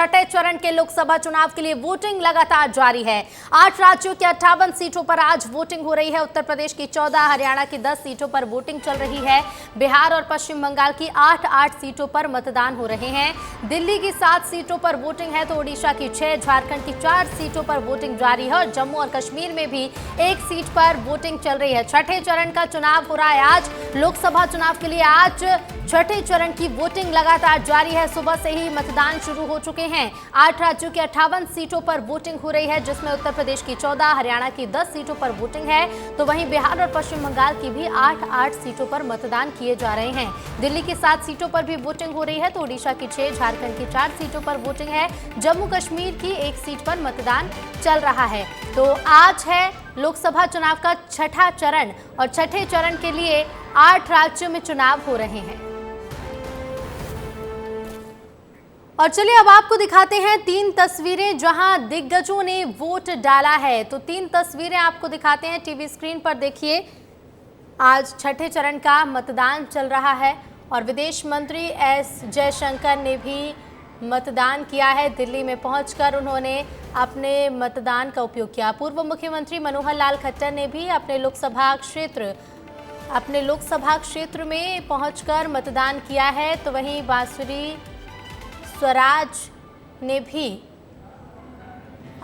छठे चरण के लोकसभा चुनाव के लिए वोटिंग लगातार जारी है। 8 राज्यों के 58 सीटों पर आज वोटिंग हो रही है। उत्तर प्रदेश की 14, हरियाणा की 10 सीटों पर वोटिंग चल रही है। बिहार और पश्चिम बंगाल की 8 सीटों पर मतदान हो रहे हैं। दिल्ली की 7 सीटों पर वोटिंग है तो ओडिशा की 6, झारखंड की 4 सीटों पर वोटिंग जारी है और जम्मू और कश्मीर में भी 1 सीट पर वोटिंग चल रही है। छठे चरण का चुनाव हो रहा है आज। लोकसभा चुनाव के लिए आज छठे चरण की वोटिंग लगातार जारी है। सुबह से ही मतदान शुरू हो चुके हैं। 8 राज्यों की 58 सीटों पर वोटिंग हो रही है, जिसमें उत्तर प्रदेश की 14, हरियाणा की 10 सीटों पर वोटिंग है तो वहीं बिहार और पश्चिम बंगाल की भी 8 सीटों पर मतदान किए जा रहे हैं। दिल्ली की 7 सीटों पर भी वोटिंग हो रही है तो ओडिशा की 6, झारखंड की 4 सीटों पर वोटिंग है। जम्मू कश्मीर की 1 सीट पर मतदान चल रहा है। तो आज है लोकसभा चुनाव का छठा चरण और छठे चरण के लिए 8 राज्यों में चुनाव हो रहे हैं। और चलिए अब आपको दिखाते हैं 3 तस्वीरें जहां दिग्गजों ने वोट डाला है। तो 3 तस्वीरें आपको दिखाते हैं टीवी स्क्रीन पर। देखिए, आज छठे चरण का मतदान चल रहा है और विदेश मंत्री एस जयशंकर ने भी मतदान किया है। दिल्ली में पहुंचकर उन्होंने अपने मतदान का उपयोग किया। पूर्व मुख्यमंत्री मनोहर लाल खट्टर ने भी अपने लोकसभा क्षेत्र में पहुंचकर मतदान किया है तो वहीं बांसुरी स्वराज ने भी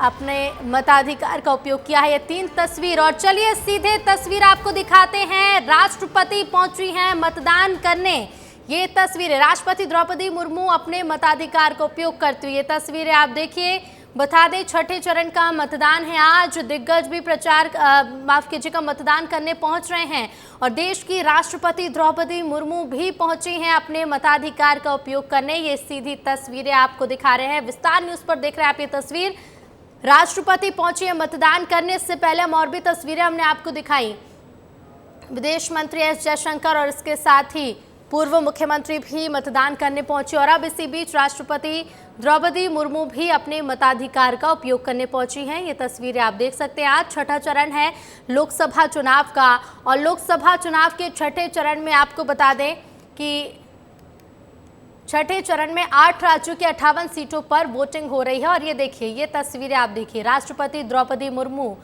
अपने मताधिकार का उपयोग किया है। ये 3 तस्वीर। और चलिए सीधे तस्वीर आपको दिखाते हैं। राष्ट्रपति पहुंची हैं मतदान करने। ये तस्वीरें राष्ट्रपति द्रौपदी मुर्मू अपने मताधिकार का उपयोग करती हुई, ये तस्वीरें आप देखिए। बता दें छठे चरण का मतदान है आज। दिग्गज भी मतदान करने पहुंच रहे हैं और देश की राष्ट्रपति द्रौपदी मुर्मू भी पहुंची हैं अपने मताधिकार का उपयोग करने। ये सीधी तस्वीरें आपको दिखा रहे हैं। विस्तार न्यूज पर देख रहे हैं आप ये तस्वीर। राष्ट्रपति पहुंची है मतदान करने। इससे पहले हम और भी तस्वीरें हमने आपको दिखाई। विदेश मंत्री एस जयशंकर और इसके साथ ही पूर्व मुख्यमंत्री भी मतदान करने पहुंचे और अब इसी बीच राष्ट्रपति द्रौपदी मुर्मू भी अपने मताधिकार का उपयोग करने पहुंची हैं। ये तस्वीरें आप देख सकते हैं। आज छठा चरण है लोकसभा चुनाव का और लोकसभा चुनाव के छठे चरण में आपको बता दें कि छठे चरण में 8 राज्यों की 58 सीटों पर वोटिंग हो रही है। और ये देखिए, ये तस्वीरें आप देखिए, राष्ट्रपति द्रौपदी मुर्मू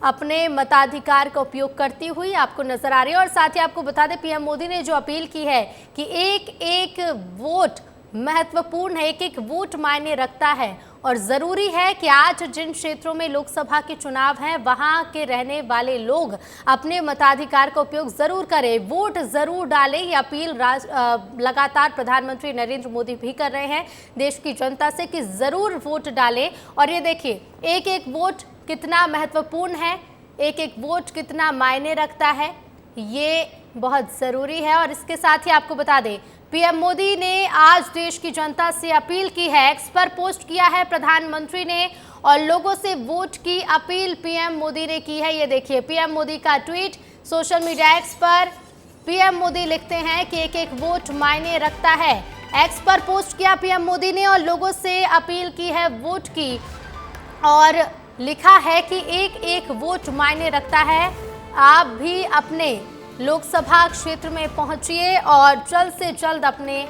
अपने मताधिकार का उपयोग करती हुई आपको नजर आ रही है। और साथ ही आपको बता दें पीएम मोदी ने जो अपील की है कि एक वोट महत्वपूर्ण है, एक वोट मायने रखता है और ज़रूरी है कि आज जिन क्षेत्रों में लोकसभा के चुनाव हैं वहां के रहने वाले लोग अपने मताधिकार का उपयोग ज़रूर करें, वोट ज़रूर डालें। ये अपील लगातार प्रधानमंत्री नरेंद्र मोदी भी कर रहे हैं देश की जनता से कि ज़रूर वोट डालें। और ये देखिए, एक वोट कितना महत्वपूर्ण है, एक वोट कितना मायने रखता है, ये बहुत ज़रूरी है। और इसके साथ ही आपको बता दें पीएम मोदी ने आज देश की जनता से अपील की है। एक्स पर पोस्ट किया है प्रधानमंत्री ने और लोगों से वोट की अपील पीएम मोदी ने की है। ये देखिए, पीएम मोदी का ट्वीट सोशल मीडिया एक्स पर। पीएम मोदी लिखते हैं कि एक वोट मायने रखता है। एक्स पर पोस्ट किया पीएम मोदी ने और लोगों से अपील की है वोट की और लिखा है कि एक वोट मायने रखता है। आप भी अपने लोकसभा क्षेत्र में पहुंचिए और जल्द से जल्द अपना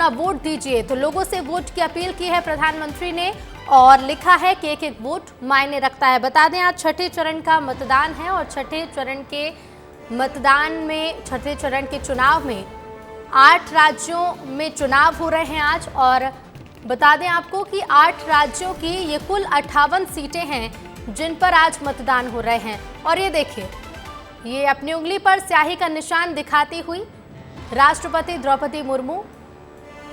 वोट दीजिए। तो लोगों से वोट की अपील की है प्रधानमंत्री ने और लिखा है कि एक वोट मायने रखता है। बता दें आज छठे चरण का मतदान है और छठे चरण के चुनाव में 8 राज्यों में चुनाव हो रहे हैं आज। और बता दें आपको कि 8 राज्यों की ये कुल 58 सीटें हैं जिन पर आज मतदान हो रहे हैं। और ये देखिए, ये अपनी उंगली पर स्याही का निशान दिखाती हुई राष्ट्रपति द्रौपदी मुर्मू,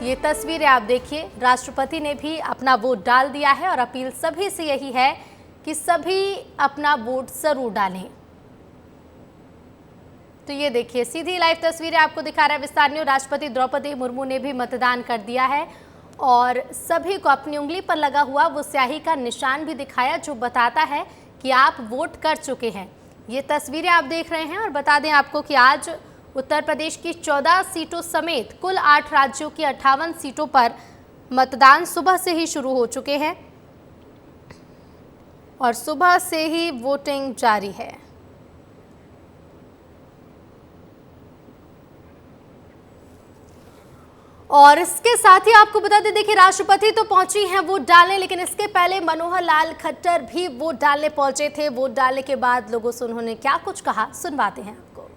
ये तस्वीरें आप देखिए। राष्ट्रपति ने भी अपना वोट डाल दिया है और अपील सभी से यही है कि सभी अपना वोट जरूर डालें। तो ये देखिए, सीधी लाइव तस्वीरें आपको दिखा रहा है विस्तार न्यूज। राष्ट्रपति द्रौपदी मुर्मू ने भी मतदान कर दिया है और सभी को अपनी उंगली पर लगा हुआ वो स्याही का निशान भी दिखाया जो बताता है कि आप वोट कर चुके हैं। ये तस्वीरें आप देख रहे हैं। और बता दें आपको कि आज उत्तर प्रदेश की 14 सीटों समेत कुल 8 राज्यों की 58 सीटों पर मतदान सुबह से ही शुरू हो चुके हैं और सुबह से ही वोटिंग जारी है। और इसके साथ ही आपको बता दें, देखिए राष्ट्रपति तो पहुंची हैं वोट डालने, लेकिन इसके पहले मनोहर लाल खट्टर भी वोट डालने पहुंचे थे। वोट डालने के बाद लोगों से उन्होंने क्या कुछ कहा, सुनवाते हैं आपको।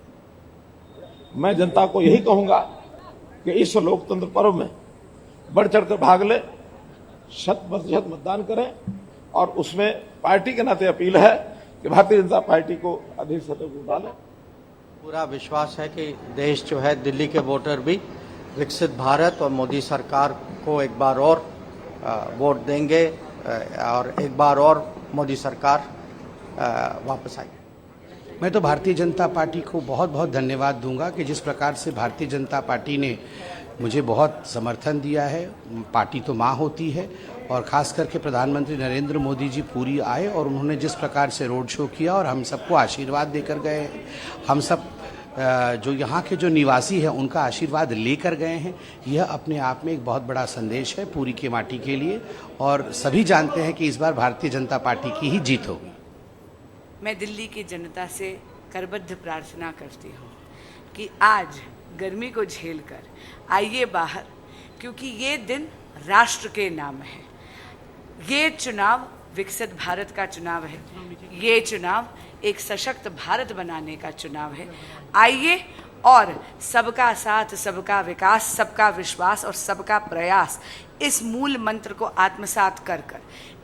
मैं जनता को यही कहूंगा कि इस लोकतंत्र पर्व में बढ़ चढ़कर भाग ले, 100% मतदान करें, और उसमें पार्टी के नाते अपील है कि भारतीय जनता पार्टी को अधिक से अधिक वोट डालें। पूरा विश्वास है कि देश जो है, दिल्ली के वोटर भी विकसित भारत और मोदी सरकार को एक बार और वोट देंगे और एक बार और मोदी सरकार वापस आएगी। मैं तो भारतीय जनता पार्टी को बहुत बहुत धन्यवाद दूंगा कि जिस प्रकार से भारतीय जनता पार्टी ने मुझे बहुत समर्थन दिया है। पार्टी तो माँ होती है, और ख़ास करके प्रधानमंत्री नरेंद्र मोदी जी पूरी आए और उन्होंने जिस प्रकार से रोड शो किया और हम सबको आशीर्वाद देकर गए हैं। हम सब जो यहाँ के जो निवासी हैं उनका आशीर्वाद लेकर गए हैं। यह अपने आप में एक बहुत बड़ा संदेश है पूरी की माटी के लिए, और सभी जानते हैं कि इस बार भारतीय जनता पार्टी की ही जीत होगी। मैं दिल्ली की जनता से करबद्ध प्रार्थना करती हूँ कि आज गर्मी को झेलकर आइए बाहर, क्योंकि ये दिन राष्ट्र के नाम है। ये चुनाव विकसित भारत का चुनाव है। ये चुनाव एक सशक्त भारत बनाने का चुनाव है। आइए और सबका साथ, सबका विकास, सबका विश्वास और सबका प्रयास, इस मूल मंत्र को आत्मसात कर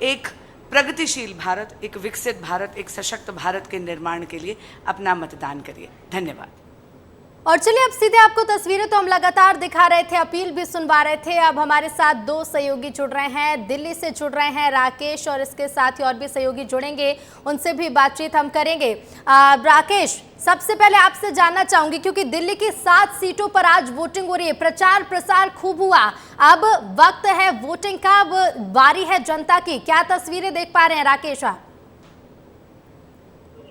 एक प्रगतिशील भारत, एक विकसित भारत, एक सशक्त भारत के निर्माण के लिए अपना मतदान करिए। धन्यवाद। और चलिए अब सीधे आपको तस्वीरें तो हम लगातार दिखा रहे थे, अपील भी सुनवा रहे थे। अब हमारे साथ दो सहयोगी जुड़ रहे हैं, दिल्ली से जुड़ रहे हैं राकेश, और इसके साथ ही और भी सहयोगी जुड़ेंगे, उनसे भी बातचीत हम करेंगे। राकेश, सबसे पहले आपसे जानना चाहूंगी, क्योंकि दिल्ली की 7 सीटों पर आज वोटिंग हो रही है, प्रचार प्रसार खूब हुआ, अब वक्त है वोटिंग का, अब बारी है जनता की, क्या तस्वीरें देख पा रहे हैं राकेश आप?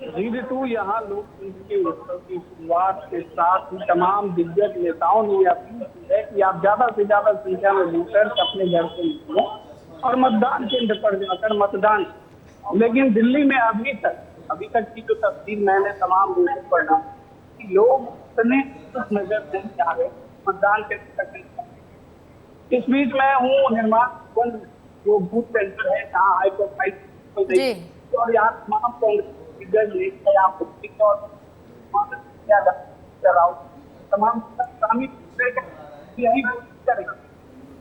ऋतु, यहाँ लोकतंत्र के उत्सव की शुरुआत के साथ ही तमाम दिग्गज नेताओं ने अपील की है कि आप ज्यादा से ज्यादा संख्या में वोटर्स अपने घर से निकलें और मतदान केंद्र पर जाकर मतदान। लेकिन दिल्ली में अभी तक की जो तस्वीर मैंने तमाम लोगों पर डाली, लोग इतने नजर नहीं आ रहे मतदान केंद्र तक। इस बीच मैं हूँ निर्माण जो बूथ सेंटर है, जहाँ हाईकोर्ट और यहाँ तमाम कांग्रेस तमाम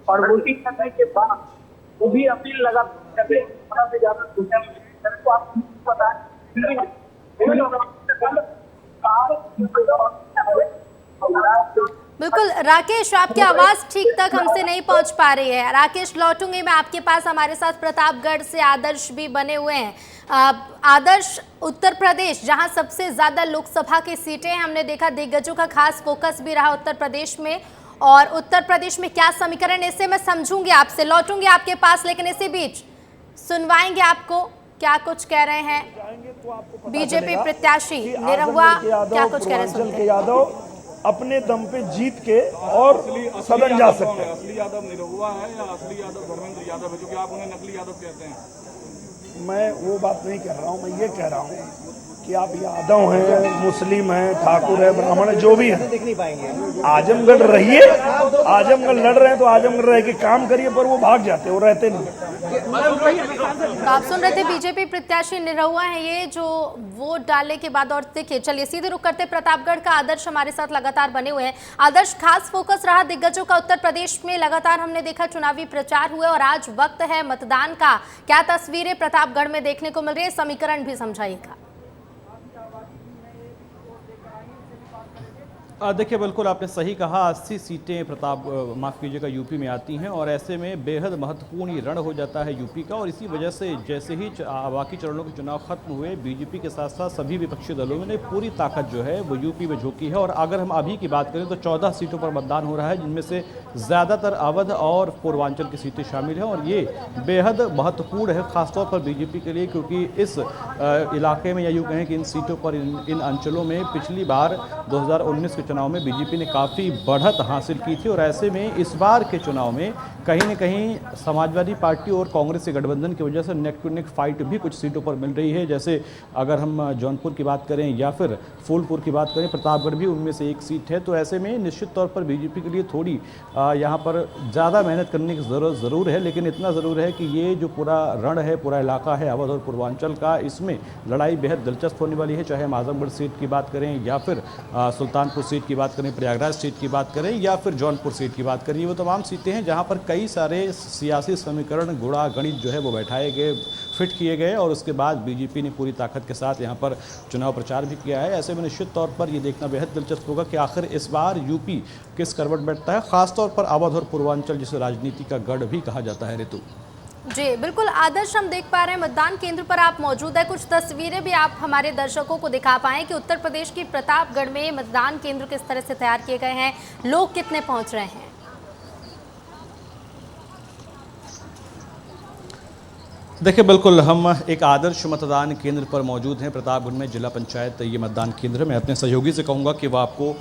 और वोटिंग करने के बाद वो भी अपील लगा से ज्यादा तो आपको पता है। बिल्कुल राकेश, आपकी आवाज ठीक तक हमसे नहीं पहुंच पा रही है। राकेश, लौटूंगी मैं आपके पास। हमारे साथ प्रतापगढ़ से आदर्श भी बने हुए हैं। आदर्श, उत्तर प्रदेश जहां सबसे ज्यादा लोकसभा की सीटें हैं, हमने देखा दिग्गजों का खास फोकस भी रहा उत्तर प्रदेश में, और उत्तर प्रदेश में क्या समीकरण, इससे मैं समझूंगी आपसे, लौटूंगी आपके पास, लेकिन इसी बीच सुनवाएंगे आपको क्या कुछ कह रहे हैं बीजेपी प्रत्याशी निरहुआ, क्या कुछ कह रहे हैं यादव अपने दम पे जीत के और सदन जा सकते हैं। असली यादव निरहुआ है या असली यादव धर्मेंद्र यादव है, क्योंकि आप उन्हें नकली यादव कहते हैं? मैं वो बात नहीं कह रहा हूँ, मैं ये कह रहा हूँ कि आप यादव हैं, मुस्लिम हैं, ठाकुर है, ब्राह्मण है, जो भी है, आजमगढ़ रहिए। आजमगढ़ लड़ रहे हैं तो आजमगढ़ रह के काम करिए, पर वो भाग जाते, वो रहते नहीं। तो आप सुन रहे थे बीजेपी प्रत्याशी निरहुआ है ये, जो वोट डालने के बाद। और देखिए, चलिए सीधे रुक करते प्रतापगढ़ का। आदर्श हमारे साथ लगातार बने हुए हैं। आदर्श, खास फोकस रहा दिग्गजों का उत्तर प्रदेश में, लगातार हमने देखा चुनावी प्रचार हुए और आज वक्त है मतदान का। क्या तस्वीरें प्रतापगढ़ में देखने को मिल रही है, समीकरण भी समझाइएगा। देखिए, बिल्कुल आपने सही कहा, 80 सीटें माफ़ कीजिएगा यूपी में आती हैं, और ऐसे में बेहद महत्वपूर्ण ये रण हो जाता है यूपी का। और इसी वजह से जैसे ही बाकी चरणों के चुनाव खत्म हुए, बीजेपी के साथ साथ सभी विपक्षी दलों ने पूरी ताकत जो है वो यूपी में झोंकी है। और अगर हम अभी की बात करें तो 14 सीटों पर मतदान हो रहा है, जिनमें से ज़्यादातर अवध और पूर्वांचल की सीटें शामिल हैं। और ये बेहद महत्वपूर्ण है खासतौर पर बीजेपी के लिए, क्योंकि इस इलाके में, या यूँ कहें कि इन सीटों पर, इन अंचलों में पिछली बार 2019 के चुनाव में बीजेपी ने काफ़ी बढ़त हासिल की थी। और ऐसे में इस बार के चुनाव में कहीं न कहीं समाजवादी पार्टी और कांग्रेस के गठबंधन की वजह से नेक टू नेक फाइट भी कुछ सीटों पर मिल रही है। जैसे अगर हम जौनपुर की बात करें या फिर फूलपुर की बात करें, प्रतापगढ़ भी उनमें से एक सीट है। तो ऐसे में निश्चित तौर पर बीजेपी के लिए थोड़ी यहाँ पर ज़्यादा मेहनत करने की ज़रूरत ज़रूर है, लेकिन इतना ज़रूर है कि ये जो पूरा रण है, पूरा इलाका है अवध और पूर्वांचल का, इसमें लड़ाई बेहद दिलचस्प होने वाली है। चाहे हम आजमगढ़ सीट की बात करें या फिर सुल्तानपुर सीट की बात करें, प्रयागराज सीट की बात करें या फिर जौनपुर सीट की बात करें, वो तमाम सीटें हैं जहाँ पर कई सारे सियासी समीकरण, गुणा गणित जो है वो बैठाए गए, फिट किए गए और उसके बाद बीजेपी ने पूरी ताकत के साथ यहाँ पर चुनाव प्रचार भी किया है। ऐसे में निश्चित तौर पर ये देखना बेहद दिलचस्प होगा कि आखिर इस बार यूपी किस करवट बैठता है, खासतौर पर अवध और पूर्वांचल जिसे राजनीति का गढ़ भी कहा जाता है। ऋतु जी बिल्कुल आदर्श, हम देख पा रहे हैं मतदान केंद्र पर आप मौजूद है, कुछ तस्वीरें भी आप हमारे दर्शकों को दिखा पाएं कि उत्तर प्रदेश की प्रतापगढ़ में मतदान केंद्र किस तरह से तैयार किए गए हैं, लोग कितने पहुंच रहे हैं। देखिए बिल्कुल हम एक आदर्श मतदान केंद्र पर मौजूद हैं। प्रतापगढ़ में जिला पंचायत ये मतदान केंद्र। मैं अपने सहयोगी से कहूँगा कि वो आपको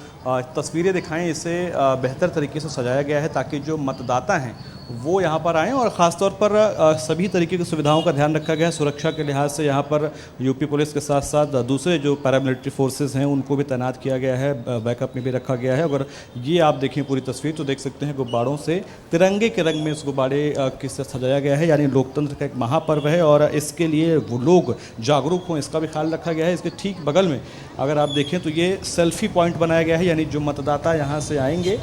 तस्वीरें दिखाएं। इसे बेहतर तरीके से सजाया गया है ताकि जो मतदाता हैं वो यहाँ पर आएँ और ख़ासतौर पर सभी तरीके की सुविधाओं का ध्यान रखा गया है। सुरक्षा के लिहाज से यहाँ पर यूपी पुलिस के साथ साथ दूसरे जो पैरामिलिट्री फोर्सेस हैं उनको भी तैनात किया गया है, बैकअप में भी रखा गया है। अगर ये आप देखें पूरी तस्वीर तो देख सकते हैं गुब्बारों से, तिरंगे के रंग में इस गुब्बारे किससे सजाया गया है, यानी लोकतंत्र का एक महापर्व है और इसके लिए वो लोग जागरूक हों इसका भी ख्याल रखा गया है। इसके ठीक बगल में अगर आप देखें तो ये सेल्फी पॉइंट बनाया गया है, यानी जो मतदाता यहाँ से आएंगे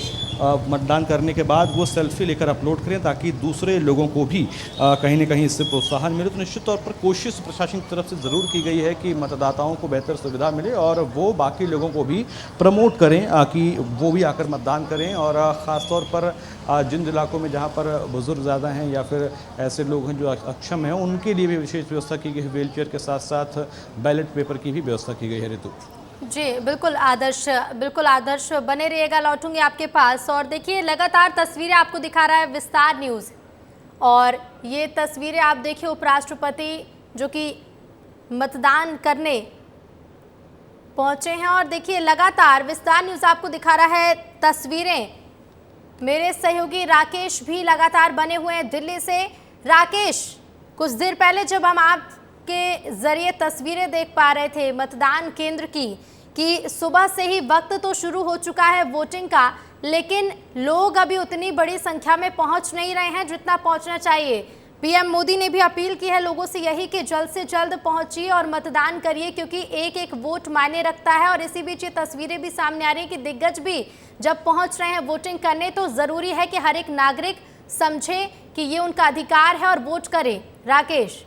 मतदान करने के बाद वो सेल्फी लेकर अपलोड करें ताकि दूसरे लोगों को भी कहीं ना कहीं इससे प्रोत्साहन मिले। तो निश्चित तौर पर कोशिश प्रशासन की तरफ से ज़रूर की गई है कि मतदाताओं को बेहतर सुविधा मिले और वो बाकी लोगों को भी प्रमोट करें कि वो भी आकर मतदान करें। और ख़ास तौर पर जिन इलाकों में जहाँ पर बुज़ुर्ग ज़्यादा हैं या फिर ऐसे लोग हैं जो अक्षम हैं उनके लिए भी विशेष व्यवस्था की गई है। व्हील चेयर के साथ साथ बैलेट पेपर की भी व्यवस्था की गई है। ऋतु जी बिल्कुल आदर्श बने रहिएगा, लौटूंगे आपके पास। और देखिए लगातार तस्वीरें आपको दिखा रहा है विस्तार न्यूज़ और ये तस्वीरें आप देखिए उपराष्ट्रपति जो कि मतदान करने पहुंचे हैं और देखिए लगातार विस्तार न्यूज़ आपको दिखा रहा है तस्वीरें। मेरे सहयोगी राकेश भी लगातार बने हुए हैं दिल्ली से। राकेश, कुछ देर पहले जब हम आपके जरिए तस्वीरें देख पा रहे थे मतदान केंद्र की कि सुबह से ही वक्त तो शुरू हो चुका है वोटिंग का, लेकिन लोग अभी उतनी बड़ी संख्या में पहुंच नहीं रहे हैं जितना पहुंचना चाहिए। पीएम मोदी ने भी अपील की है लोगों से यही कि जल्द से जल्द पहुंचिए और मतदान करिए क्योंकि एक एक वोट मायने रखता है। और इसी बीच ये तस्वीरें भी सामने आ रही है कि दिग्गज भी जब पहुंच रहे हैं वोटिंग करने तो ज़रूरी है कि हर एक नागरिक समझे कि ये उनका अधिकार है और वोट करे। राकेश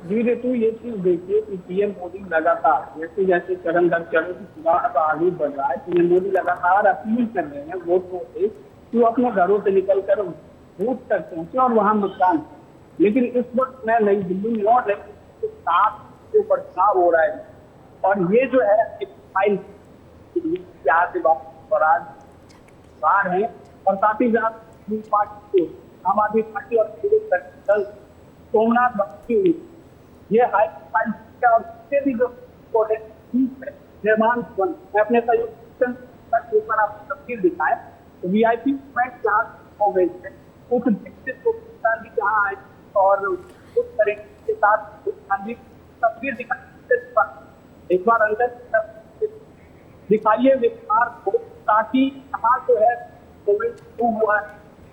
जी ऋतु, ये चीज देखिए कि पीएम मोदी लगातार जैसे जैसे चरण दर चरण चुनाव आगे बढ़ रहा है, पीएम मोदी लगातार अपील कर रहे हैं वोटरों से कि वो अपने घरों से निकलकर वोट तक पहुंचे और वहां मतदान करें। लेकिन इस वक्त मैं नई दिल्ली में और सात के ऊपर चुनाव हो रहा है और ये जो है एक फाइल यहाँ से बाहर है और साथ ही साथ पार्टी आम आदमी पार्टी और दल सोमनाथ बख्शी ये हाई फाइल और इससे भी जो निर्माण मैं अपने ऊपर आपको तस्वीर दिखाए तो वीआईपी पॉइंट जहाँ हो गए थे उस भी जहाँ आए और उस तरीके के साथ तस्वीर दिखाई एक बार अंदर दिखाइए विस्तार को ताकि यहाँ जो है कोविड शुरू हुआ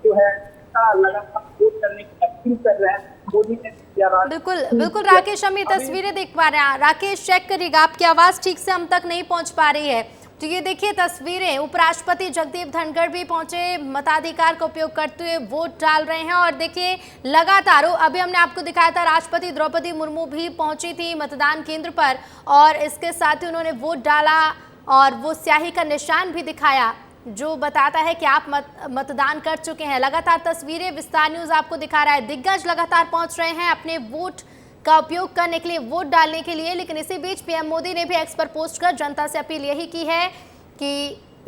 जो है लगातार वोट करने की अपील कर रहे हैं मोदी ने। बिल्कुल राकेश, हम ये तस्वीरें देख पा रहे हैं। राकेश चेक करिएगा, आपकी आवाज़ ठीक से हम तक नहीं पहुंच पा रही है। तो ये देखिए तस्वीरें, उपराष्ट्रपति जगदीप धनखड़ भी पहुंचे, मताधिकार का उपयोग करते हुए वोट डाल रहे हैं। और देखिए लगातार अभी हमने आपको दिखाया था राष्ट्रपति द्रौपदी मुर्मू भी पहुंची थी मतदान केंद्र पर और इसके साथ ही उन्होंने वोट डाला और वो स्याही का निशान भी दिखाया जो बताता है कि आप मतदान कर चुके हैं। लगातार तस्वीरें विस्तार न्यूज़ आपको दिखा रहा है, दिग्गज लगातार पहुंच रहे हैं अपने वोट का उपयोग करने के लिए, वोट डालने के लिए। लेकिन इसी बीच पीएम मोदी ने भी एक्स पर पोस्ट कर जनता से अपील यही की है कि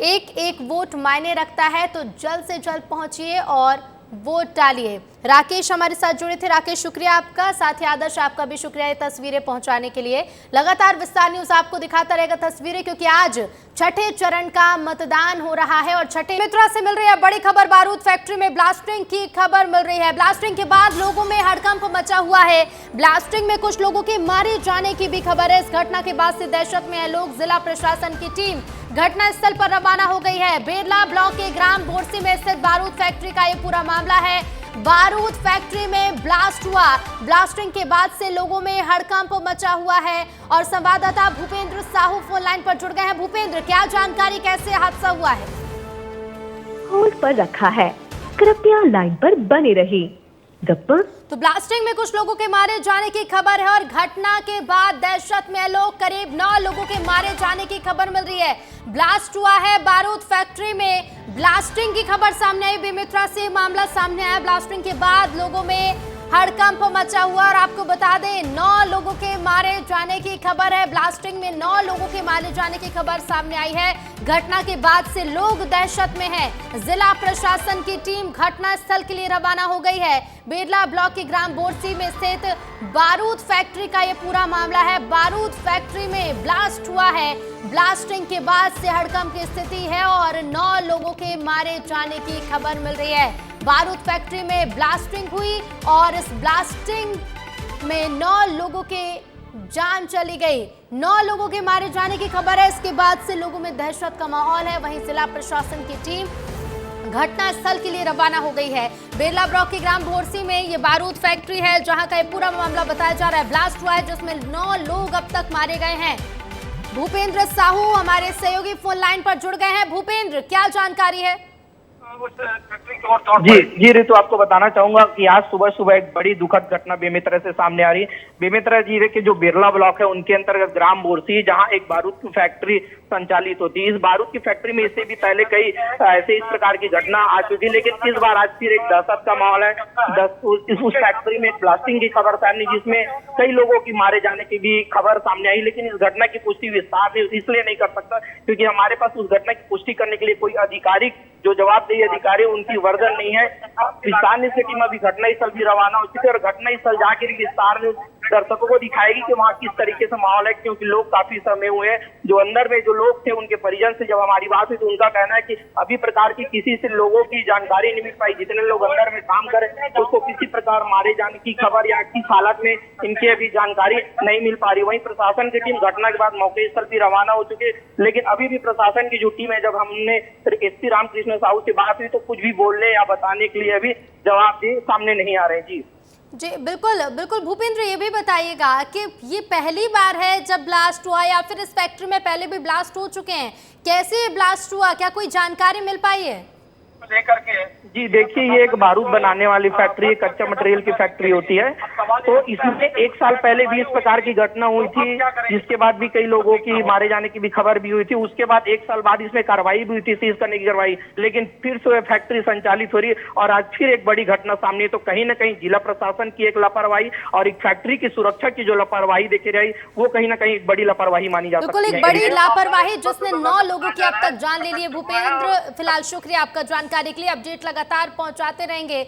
एक एक वोट मायने रखता है, तो जल्द से जल्द पहुंचिए और वोट डालिए। राकेश हमारे साथ जुड़े थे। राकेश, शुक्रिया आपका। साथ ही आदर्श, आपका भी शुक्रिया ये तस्वीरें पहुंचाने के लिए। लगातार विस्तार न्यूज आपको दिखाता रहेगा तस्वीरें, क्योंकि आज छठे चरण का मतदान हो रहा है और छठे मित्रा से मिल रही है बड़ी खबर। बारूद फैक्ट्री में ब्लास्टिंग की खबर मिल रही है। ब्लास्टिंग के बाद लोगों में हड़कंप मचा हुआ है। ब्लास्टिंग में कुछ लोगों के मारे जाने की भी खबर है। इस घटना के बाद से दहशत में है लोग। जिला प्रशासन की टीम घटना स्थल पर रवाना हो गई है। बेरला ब्लॉक के ग्राम बोरसी में स्थित बारूद फैक्ट्री का ये पूरा मामला है। बारूद फैक्ट्री में ब्लास्ट हुआ। ब्लास्टिंग के बाद से लोगों में हड़कंप मचा हुआ है और संवाददाता भूपेंद्र साहू फोन लाइन पर जुड़ गए हैं। भूपेंद्र, क्या जानकारी, कैसे हादसा हुआ है? होल्ड पर रखा है, कृपया लाइन पर बने रही। तो ब्लास्टिंग में कुछ लोगों के मारे जाने की खबर है और घटना के बाद दहशत में लोग, करीब 9 लोगों के मारे जाने की खबर मिल रही है। ब्लास्ट हुआ है बारूद फैक्ट्री में। ब्लास्टिंग की खबर सामने आई, बेमित्रा से मामला सामने आया। ब्लास्टिंग के बाद लोगों में हड़कंप मचा हुआ और आपको बता दें 9 लोगों के मारे जाने की खबर है। ब्लास्टिंग में 9 लोगों के मारे जाने की खबर सामने आई है। घटना के बाद से लोग दहशत में हैं। जिला प्रशासन की टीम घटना स्थल के लिए रवाना हो गई है। बेरला ब्लॉक के ग्राम बोरसी में स्थित बारूद फैक्ट्री का ये पूरा मामला है। बारूद फैक्ट्री में ब्लास्ट हुआ है। ब्लास्टिंग के बाद से हड़कंप की स्थिति है और 9 लोगों के मारे जाने की खबर मिल रही है। बारूद फैक्ट्री में ब्लास्टिंग हुई और इस ब्लास्टिंग में 9 लोगों के जान चली गई। 9 लोगों के मारे जाने की खबर है। इसके बाद से लोगों में दहशत का माहौल है। वहीं जिला प्रशासन की टीम घटना स्थल के लिए रवाना हो गई है। बेरला ब्लॉक के ग्राम बोरसी में ये बारूद फैक्ट्री है, जहां का ये पूरा मामला बताया जा रहा है। ब्लास्ट हुआ है जिसमें 9 लोग अब तक मारे गए हैं। भूपेंद्र साहू हमारे सहयोगी फोन लाइन पर जुड़ गए हैं। भूपेंद्र, क्या जानकारी है? जी ऋतु, आपको बताना चाहूंगा कि आज सुबह एक बड़ी दुखद घटना बेमेतरा से सामने आ रही है। बेमेतरा जिले के जो बिरला ब्लॉक है उनके अंतर्गत ग्राम बोरसी, जहां एक बारूद की फैक्ट्री संचालित होती है। इस बारूद की फैक्ट्री में इससे भी पहले कई ऐसे इस प्रकार की घटना आ चुकी, लेकिन इस बार आज फिर एक दहशत का माहौल है। उस फैक्ट्री में एक ब्लास्टिंग की खबर सामने, जिसमें कई लोगों की मारे जाने की भी खबर सामने आई। लेकिन इस घटना की पुष्टि विस्तार से इसलिए नहीं कर सकता क्योंकि हमारे पास उस घटना की पुष्टि करने के लिए कोई आधिकारिक जो जवाबदेही अधिकारी उनकी वर्जन नहीं है। विस्तार न्यूज की टीम अभी घटना स्थल भी रवाना हो चुकी है और घटना स्थल जाकर विस्तार न्यूज दर्शकों को दिखाएगी कि वहाँ किस तरीके से माहौल है, क्योंकि लोग काफी समय हुए हैं। जो अंदर में जो लोग थे उनके परिजन से जब हमारी बात हुई तो उनका कहना है कि अभी प्रकार की किसी से लोगों की जानकारी नहीं मिल पाई। जितने लोग अंदर में काम करें उसको किसी प्रकार मारे जाने की खबर या किस हालत में इनकी अभी जानकारी नहीं मिल पा रही। वहीं प्रशासन की टीम घटना के बाद मौके स्थल भी रवाना हो चुकी है, लेकिन अभी भी प्रशासन की जो टीम है, जब हमने एसपी रामकृष्ण साहू से बात हुई तो कुछ भी बोलने या बताने के लिए अभी जवाब दे सामने नहीं आ रहे। जी बिल्कुल बिल्कुल। भूपेंद्र, ये भी बताइएगा कि ये पहली बार है जब ब्लास्ट हुआ या फिर इस फैक्ट्री में पहले भी ब्लास्ट हो चुके हैं? कैसे ब्लास्ट हुआ, क्या कोई जानकारी मिल पाई है? लेकर के जी देखिए, ये एक बारूद बनाने वाली फैक्ट्री, कच्चा मटेरियल की फैक्ट्री होती है। तो इसमें 1 साल पहले भी इस प्रकार की घटना हुई थी, जिसके बाद भी कई लोगों की मारे जाने की भी खबर भी हुई थी। उसके बाद 1 साल बाद इसमें कार्रवाई भी हुई थी, सीज करने की कार्रवाई, लेकिन फिर से फैक्ट्री संचालित हो रही है और आज फिर एक बड़ी घटना सामने। तो कहीं ना कहीं जिला प्रशासन की एक लापरवाही और एक फैक्ट्री की सुरक्षा की जो लापरवाही देखी रही, वो कहीं ना कहीं एक बड़ी लापरवाही मानी जा सकती है। बिल्कुल, एक बड़ी लापरवाही जिसने 9 लोगों की अब तक जान ले ली है। भूपेंद्र, फिलहाल शुक्रिया आपका जानकारी के लिए। अपडेट लगातार पहुंचाते रहेंगे।